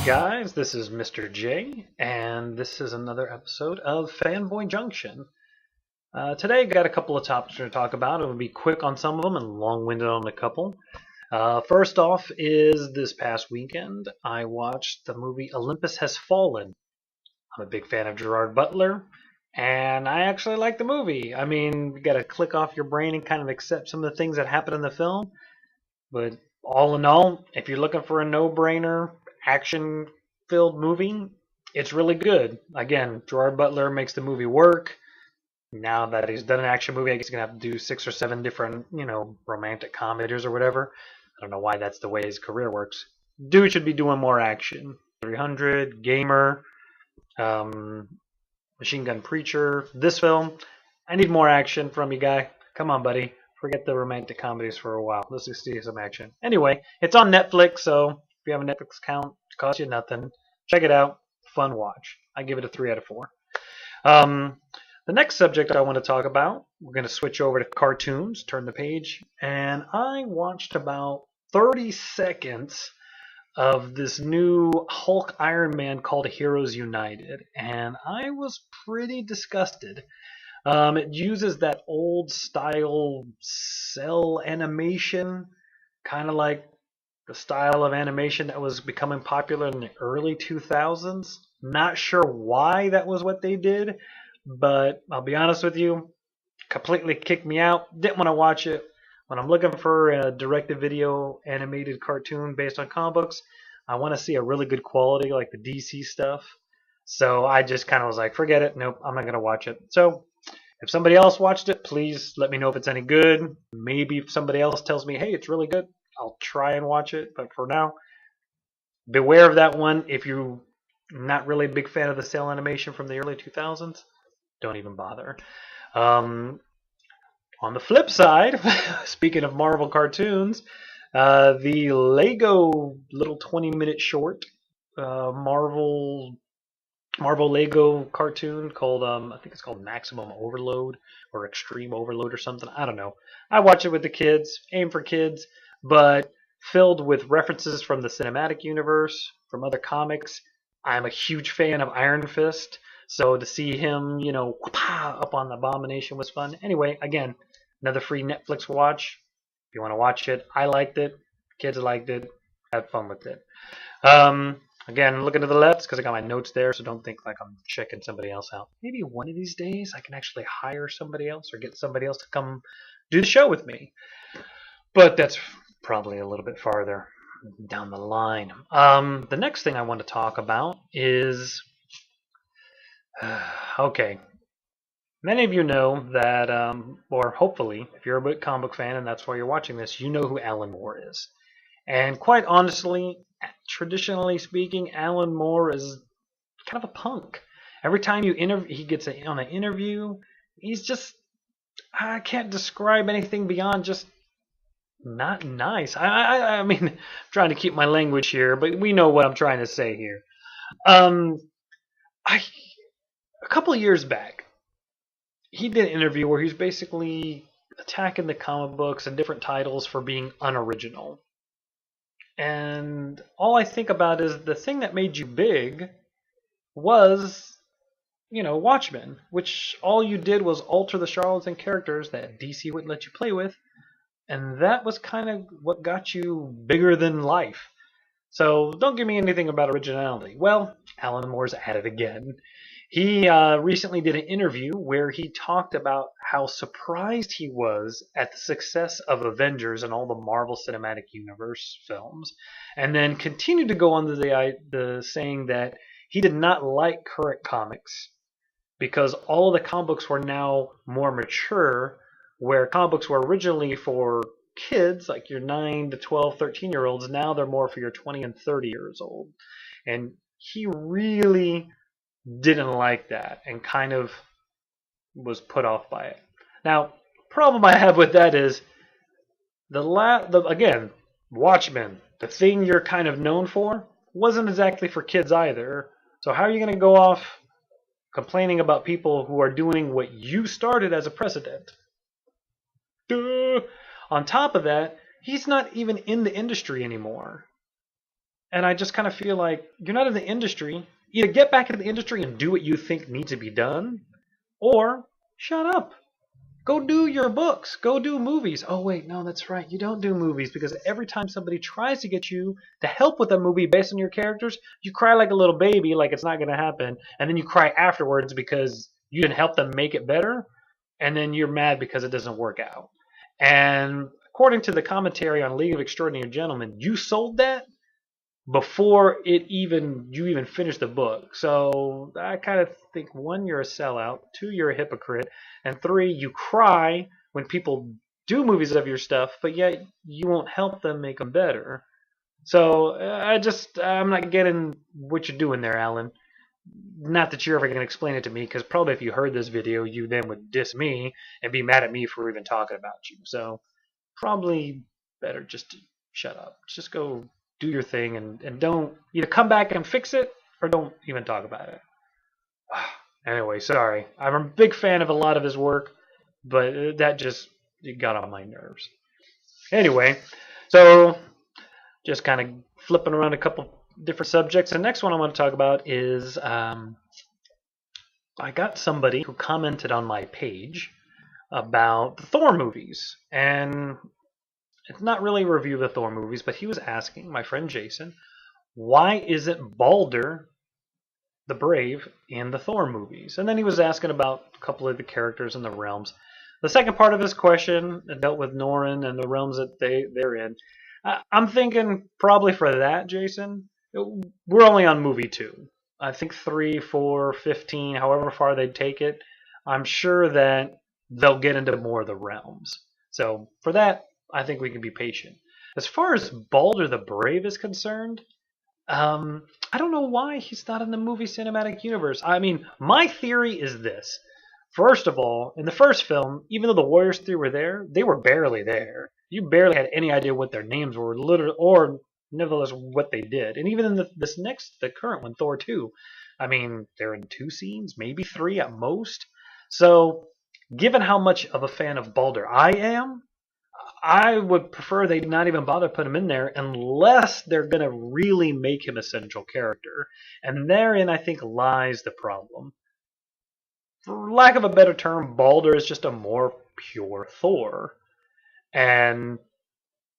guys? This is Mr. J, and this is another episode of Fanboy Junction. Today, got a couple of topics to talk about. It will be quick on some of them and long-winded on a couple. First off is this past weekend, I watched the movie Olympus Has Fallen. I'm a big fan of Gerard Butler, and I actually like the movie. I mean, you got to click off your brain and kind of accept some of the things that happen in the film. But all in all, if you're looking for a no-brainer, action-filled movie, it's really good. Again, Gerard Butler makes the movie work. Now that he's done an action movie, I guess he's going to have to do 6 or 7 different, romantic comedies or whatever. I don't know why that's the way his career works. Dude should be doing more action. 300, Gamer, Machine Gun Preacher, this film. I need more action from you, guy. Come on, buddy. Forget the romantic comedies for a while. Let's just see some action. Anyway, it's on Netflix, so if you have a Netflix account, it costs you nothing. Check it out. Fun watch. I give it a 3 out of 4. The next subject I want to talk about, we're going to switch over to cartoons, turn the page, and I watched about 30 seconds of this new Hulk Iron Man called Heroes United, and I was pretty disgusted. It uses that old style cell animation, kind of like the style of animation that was becoming popular in the early 2000s. Not sure why that was what they did, but I'll be honest with you, completely kicked me out. Didn't want to watch it. When I'm looking for a direct-to-video animated cartoon based on comic books, I want to see a really good quality like the DC stuff. So I just kind of was like, forget it. Nope, I'm not going to watch it. So if somebody else watched it, please let me know if it's any good. Maybe if somebody else tells me, hey, it's really good, I'll try and watch it. But for now, beware of that one. If you're not really a big fan of the cell animation from the early 2000s, don't even bother. On the flip side, speaking of Marvel cartoons, the Lego little 20-minute short Marvel Lego cartoon called, I think it's called Maximum Overload or Extreme Overload or something. I don't know. I watch it with the kids, aim for kids, but filled with references from the cinematic universe, from other comics. I'm a huge fan of Iron Fist, so to see him, up on the Abomination was fun. Anyway, again, another free Netflix watch. If you want to watch it, I liked it. Kids liked it. Had fun with it. Again, looking to the left because I got my notes there, so don't think like I'm checking somebody else out. Maybe one of these days I can actually hire somebody else or get somebody else to come do the show with me. But that's probably a little bit farther down the line. The next thing I want to talk about is... okay. Many of you know that, or hopefully, if you're a big comic book fan and that's why you're watching this, you know who Alan Moore is. And quite honestly, traditionally speaking, Alan Moore is kind of a punk. Every time he gets on an interview, he's just, I can't describe anything beyond just not nice. I mean, I'm trying to keep my language here, but we know what I'm trying to say here. A couple of years back, he did an interview where he's basically attacking the comic books and different titles for being unoriginal. And all I think about is the thing that made you big was, Watchmen, which all you did was alter the charlatans and characters that DC wouldn't let you play with. And that was kind of what got you bigger than life. So don't give me anything about originality. Well, Alan Moore's at it again. He recently did an interview where he talked about how surprised he was at the success of Avengers and all the Marvel Cinematic Universe films, and then continued to go on to the saying that he did not like current comics because all the comic books were now more mature, where comic books were originally for kids, like your 9 to 12, 13-year-olds, now they're more for your 20 and 30 years old. And he really didn't like that and kind of was put off by it. Now, problem I have with that is again, Watchmen, the thing you're kind of known for, wasn't exactly for kids either. So how are you going to go off complaining about people who are doing what you started as a precedent? Duh. On top of that, he's not even in the industry anymore. And I just kind of feel like you're not in the industry. Either get back into the industry and do what you think needs to be done, or shut up. Go do your books. Go do movies. Oh, wait, no, that's right. You don't do movies because every time somebody tries to get you to help with a movie based on your characters, you cry like a little baby, like it's not going to happen. And then you cry afterwards because you didn't help them make it better. And then you're mad because it doesn't work out. And according to the commentary on League of Extraordinary Gentlemen, you sold that before you even finish the book. So I kind of think, one, you're a sellout, two, you're a hypocrite, and three, you cry when people do movies of your stuff, but yet you won't help them make them better. So I'm not getting what you're doing there, Alan. Not that you're ever going to explain it to me, because probably if you heard this video, you then would diss me and be mad at me for even talking about you. So probably better just to shut up. Just go do your thing and don't either come back and fix it or don't even talk about it. Anyway, sorry. I'm a big fan of a lot of his work, but that just got on my nerves. Anyway, so just kind of flipping around a couple different subjects. The next one I want to talk about is I got somebody who commented on my page about the Thor movies. And it's not really a review of the Thor movies, but he was asking, my friend Jason, why isn't Balder the Brave in the Thor movies? And then he was asking about a couple of the characters in the realms. The second part of his question dealt with Norrin and the realms that they're in. I'm thinking probably for that, Jason, we're only on movie 2. I think 3, 4, 15, however far they take it, I'm sure that they'll get into more of the realms. So for that, I think we can be patient. As far as Balder the Brave is concerned, I don't know why he's not in the movie cinematic universe. I mean, my theory is this. First of all, in the first film, even though the Warriors 3 were there, they were barely there. You barely had any idea what their names were, literally, or nevertheless what they did. And even in the current one, Thor 2, I mean, they're in 2 scenes, maybe 3 at most. So, given how much of a fan of Balder I am, I would prefer they not even bother put him in there unless they're going to really make him a central character. And therein, I think, lies the problem. For lack of a better term, Balder is just a more pure Thor. And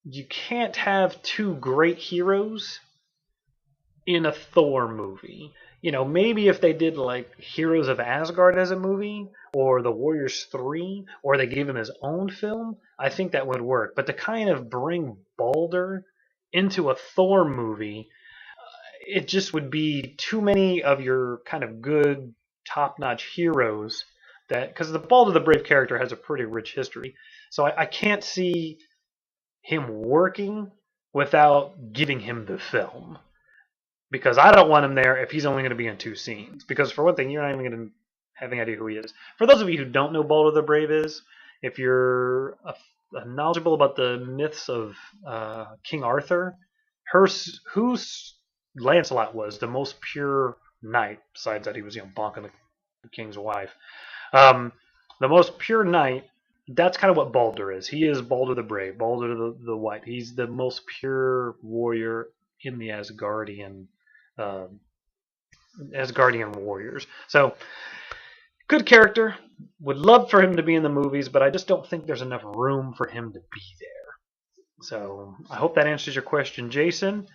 you can't have 2 great heroes in a Thor movie. You know, maybe if they did like Heroes of Asgard as a movie, or The Warriors 3, or they gave him his own film, I think that would work. But to kind of bring Balder into a Thor movie, it just would be too many of your kind of good, top-notch heroes. That because the Balder the Brave character has a pretty rich history. So I can't see him working without giving him the film. Because I don't want him there if he's only going to be in 2 scenes. Because for one thing, you're not even going to have any idea who he is. For those of you who don't know Balder the Brave is, if you're knowledgeable about the myths of King Arthur, whose Lancelot was the most pure knight, besides that he was bonking the king's wife. The most pure knight, that's kind of what Balder is. He is Balder the Brave, Balder the White. He's the most pure warrior in the Asgardian warriors. So, good character. Would love for him to be in the movies, but I just don't think there's enough room for him to be there. So, I hope that answers your question, Jason.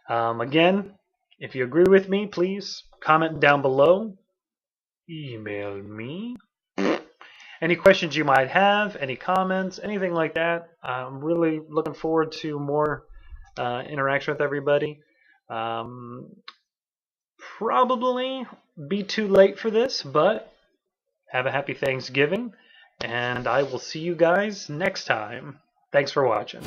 Again, if you agree with me, please comment down below. Email me. Any questions you might have, any comments, anything like that. I'm really looking forward to more interaction with everybody. Probably be too late for this, but have a happy Thanksgiving, and I will see you guys next time. Thanks for watching.